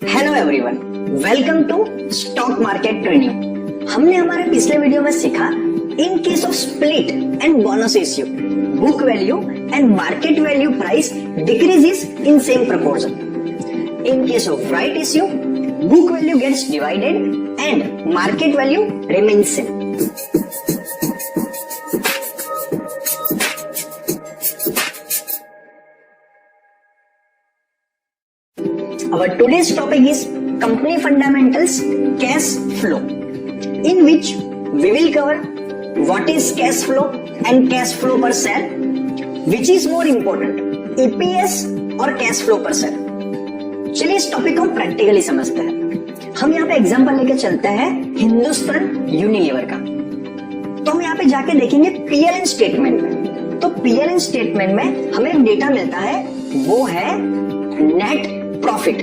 Hello everyone, welcome to stock market training. हमने हमारे पिछले वीडियो में सीखा in case of split and bonus issue, book value and market value price decreases in same proportion. In case of right issue, book value gets divided and market value remains same. Our today's topic is company fundamentals, cash flow, in which we will cover what is cash flow and cash flow per share, which is more important, EPS और cash flow per share। चलिए इस topic को practically समझते हैं। हम यहाँ पे example लेके चलते हैं हिंदुस्तान यूनिलीवर का। तो हम यहाँ पे जाके देखेंगे पीएलएन स्टेटमेंट में। तो पीएलएन स्टेटमेंट में हमें डेटा मिलता है, वो है नेट प्रॉफिट।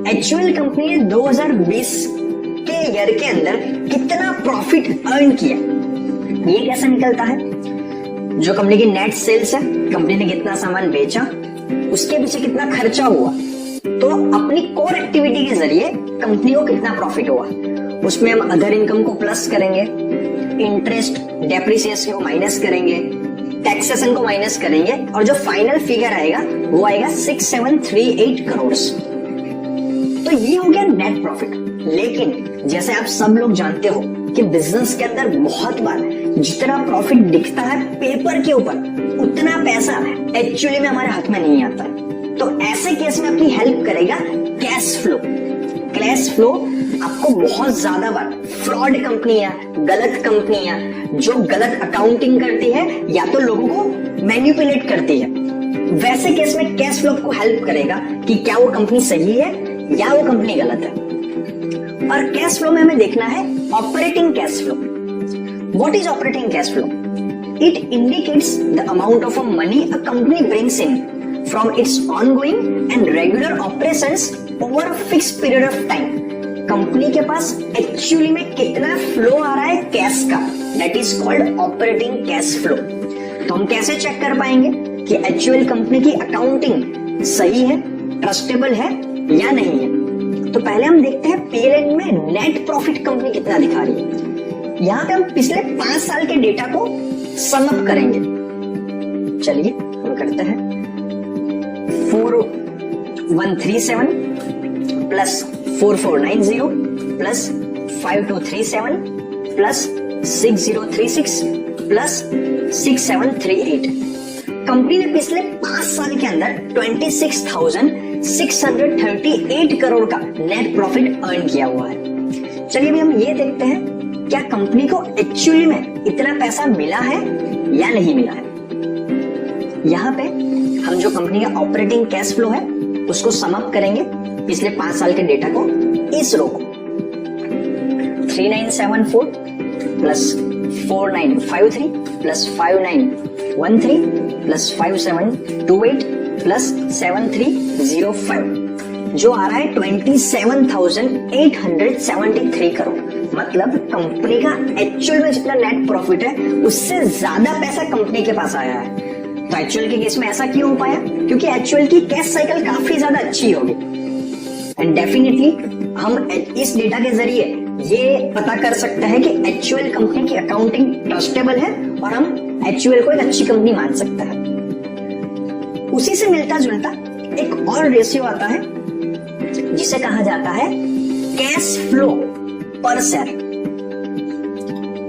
एक्चुअल कंपनी ने 2020 के ईयर के अंदर कितना प्रॉफिट अर्न किया, ये कैसे निकलता है? जो कंपनी की नेट सेल्स है, कंपनी ने कितना सामान बेचा, उसके पीछे कितना खर्चा हुआ, तो अपनी कोर एक्टिविटी के जरिए कंपनी को कितना प्रॉफिट हुआ, उसमें हम अदर इनकम को प्लस करेंगे, इंटरेस्ट डेप्रिसिएशन को माइनस करेंगे, टैक्सेशन को माइनस करेंगे, और जो फाइनल फिगर आएगा वो आएगा 6738 करोड़। तो ये हो गया नेट प्रॉफिट। लेकिन जैसे आप सब लोग जानते हो कि बिजनेस के अंदर बहुत बार जितना प्रॉफिट दिखता है पेपर के ऊपर, उतना पैसा एक्चुअली में हमारे हाथ में नहीं आता। तो ऐसे केस में अपनी हेल्प करेगा कैश फ्लो। कैश फ्लो आपको बहुत ज्यादा बार फ्रॉड कंपनियां, गलत कंपनियां जो गलत अकाउंटिंग करती है या तो लोगों को मैनिपुलेट करती है, वैसे केस में कैश फ्लो आपको हेल्प करेगा कि क्या वो कंपनी सही है या वो कंपनी गलत है। और कैश फ्लो में हमें देखना है operating cash flow. What is operating cash flow? It indicates the amount of money a company brings in from its ongoing and regular operations over a fixed period of time. Company के पास actually में कितना flow आ रहा है cash का, that is called operating cash flow. तो हम कैसे check कर पाएंगे कि एक्चुअल कंपनी की अकाउंटिंग सही है, ट्रस्टेबल है या नहीं है? तो पहले हम देखते हैं पीएलएन में नेट प्रॉफिट कंपनी कितना दिखा रही है। यहाँ पे हम पिछले 5 साल के डेटा को सम अप करेंगे। चलिए हम करते हैं 4137 plus 4490 plus 5237 plus 6036 plus 6738। Company ने पिछले 5 साल के अंदर 26,638 करोड़ का नेट प्रॉफिट अर्न किया हुआ है। चलिए अभी हम ये देखते हैं क्या कंपनी को एक्चुअली में इतना पैसा मिला है या नहीं मिला है। यहाँ पे हम जो कंपनी का ऑपरेटिंग कैश फ्लो है उसको सम अप करेंगे पिछले 5 साल के डेटा को, इस रो को 3974 प्लस 4953 प्लस 5913 प्लस 5728 प्लस 7305, जो आ रहा है 27,873 करोड़। मतलब कंपनी का एक्चुअल में जितना नेट प्रॉफिट है उससे ज्यादा पैसा कंपनी के पास आया है। तो एक्चुअल के केस में ऐसा क्यों हो पाया? क्योंकि एक्चुअल की कैश साइकिल काफी ज्यादा अच्छी होगी। एंड डेफिनेटली हम इस डेटा के जरिए ये पता कर सकते हैं कि एक्चुअल कंपनी की अकाउंटिंग ट्रस्टेबल है और हम एक्चुअल को एक अच्छी कंपनी मान सकते हैं। उसी से मिलता जुलता एक और रेशियो आता है जिसे कहा जाता है कैश फ्लो पर शेयर।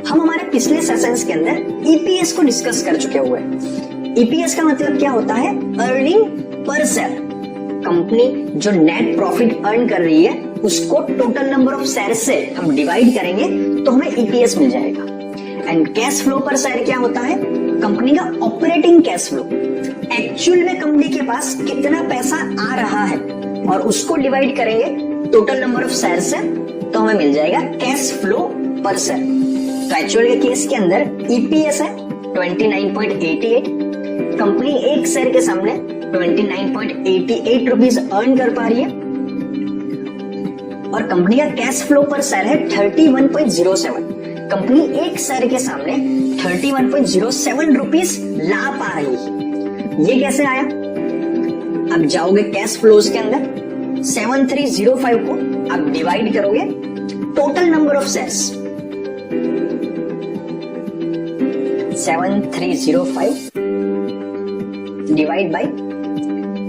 हम हमारे पिछले सेशंस के अंदर ईपीएस को डिस्कस कर चुके हुए हैं। ईपीएस का मतलब क्या होता है? Earning per share. कंपनी जो नेट प्रॉफिट अर्न कर रही है उसको टोटल नंबर ऑफ शेयर से हम डिवाइड करेंगे तो हमें ईपीएस मिल जाएगा। एंड कैश फ्लो पर शेयर क्या होता है? कंपनी का ऑपरेटिंग कैश फ्लो। एक्चुअल में कंपनी के पास कितना पैसा आ रहा है और उसको डिवाइड करेंगे टोटल नंबर ऑफ शेयर से तो हमें मिल जाएगा कैश फ्लो पर शेयर। तो एक्चुअल के केस के अंदर ईपीएस है 29.88। कंपनी एक शेयर के सामने 29.88 रुपीज अर्न कर पा रही है और कंपनी का कैश फ्लो पर शेयर है 31.07। कंपनी एक शेयर के सामने 31.07 रुपीज ला पा रही है। ये कैसे आया? अब जाओगे कैश फ्लोज के अंदर, 7305 को आप डिवाइड करोगे total number of shares 7305 divide by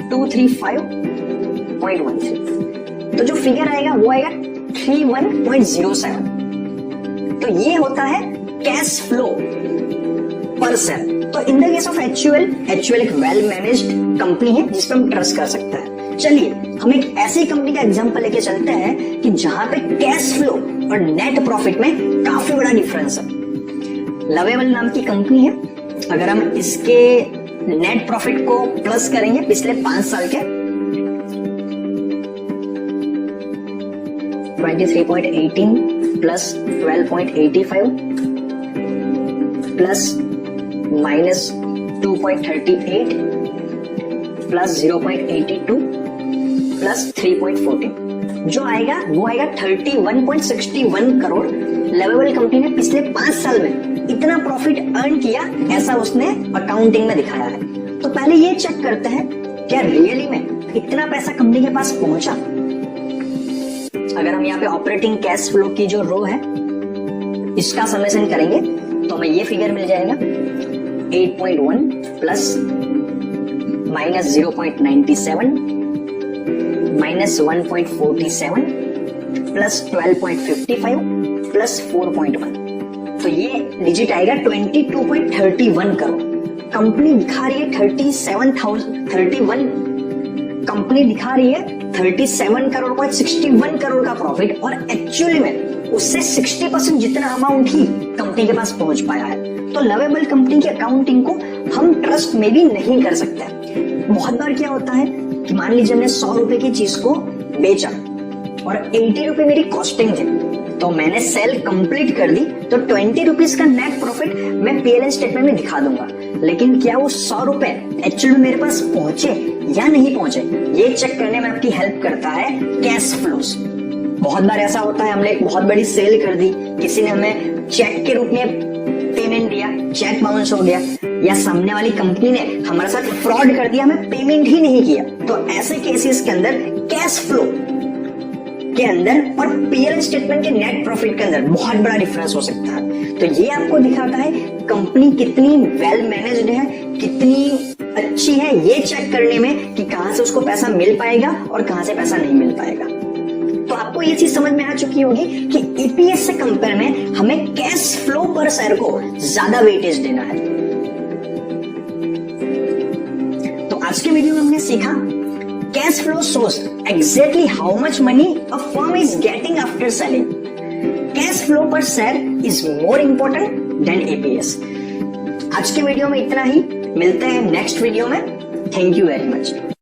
235.13, तो जो फिगर आएगा वो आएगा 31.07। तो ये होता है कैश फ्लो पर शेयर। तो in the case of HUL एक वेल मैनेज्ड कंपनी है जिस पर हम ट्रस्ट कर सकते हैं। चलिए हम एक ऐसी कंपनी का एग्जांपल लेके चलते हैं कि जहां पे कैश फ्लो और नेट प्रॉफिट में काफी बड़ा डिफरेंस है। लवेबल नाम की कंपनी है। अगर हम इसके नेट प्रॉफिट को प्लस करेंगे पिछले 5 साल के 23.18 plus 12.85 plus minus 2.38 plus 0.82 plus 3.14, जो आएगा वो आएगा 31.61 करोड़। लवेबल कंपनी ने पिछले 5 साल में इतना प्रॉफिट अर्न किया, ऐसा उसने अकाउंटिंग में दिखाया है। तो पहले ये चेक करते हैं क्या रियली में इतना पैसा कंपनी के पास पहुंचा। अगर हम यहाँ पे ऑपरेटिंग कैश फ्लो की जो रो है इसका समेशन करेंगे तो हमें ये फिगर मिल जाएगा 8.1 plus minus 0.97 minus 1.47 plus 12.55 plus 4.1, तो ये डिजिट आएगा 22.31 करोड़। कंपनी दिखा रही है 37 करोड़ का 61 करोड़ का प्रॉफिट, और एक्चुअली में उससे 60% जितना अमाउंट ही कंपनी के पास पहुंच पाया है। तो लवेबल कंपनी की अकाउंटिंग को हम ट्रस्ट में भी नहीं कर सकते। बहुत बार क्या होता है कि मान लीजिए हमने 100 रुपए की चीज को बेचा और 80 रुपए मेरी कॉस्टिंग थी, तो मैंने सेल कंप्लीट कर दी, तो 20 रुपीज का नेट प्रॉफिट मैं पीएल स्टेटमेंट में दिखा दूंगा। लेकिन क्या वो 100 रुपए एक्चुअली मेरे पास पहुंचे या नहीं पहुंचे, ये चेक करने में आपकी हेल्प करता है कैश फ्लोस। बहुत बार ऐसा होता है हमने एक बहुत बड़ी सेल कर दी, किसी ने हमें चेक के रूप में पेमेंट दिया, चेक बाउंस हो गया, या सामने वाली कंपनी ने हमारे साथ फ्रॉड कर दिया, हमें पेमेंट ही नहीं किया। तो ऐसे केसेस के अंदर कैश फ्लो के अंदर और पीएल स्टेटमेंट के नेट प्रॉफिट के अंदर बहुत बड़ा डिफरेंस हो सकता है। तो ये आपको दिखाता है कंपनी कितनी वेल मैनेज्ड है, कितनी अच्छी है, ये चेक करने में कि कहां से उसको पैसा मिल पाएगा और कहां से पैसा नहीं मिल पाएगा। तो आपको ये चीज समझ में आ चुकी होगी कि ईपीएस से कंपेयर में हमें कैश फ्लो पर शेयर को ज्यादा वेटेज देना है। तो आज के वीडियो में हमने सीखा cash flow shows exactly how much money a firm is getting after selling. Cash flow per share is more important than EPS. आज के वीडियो में इतना ही, मिलते हैं नेक्स्ट वीडियो में। Thank you very much.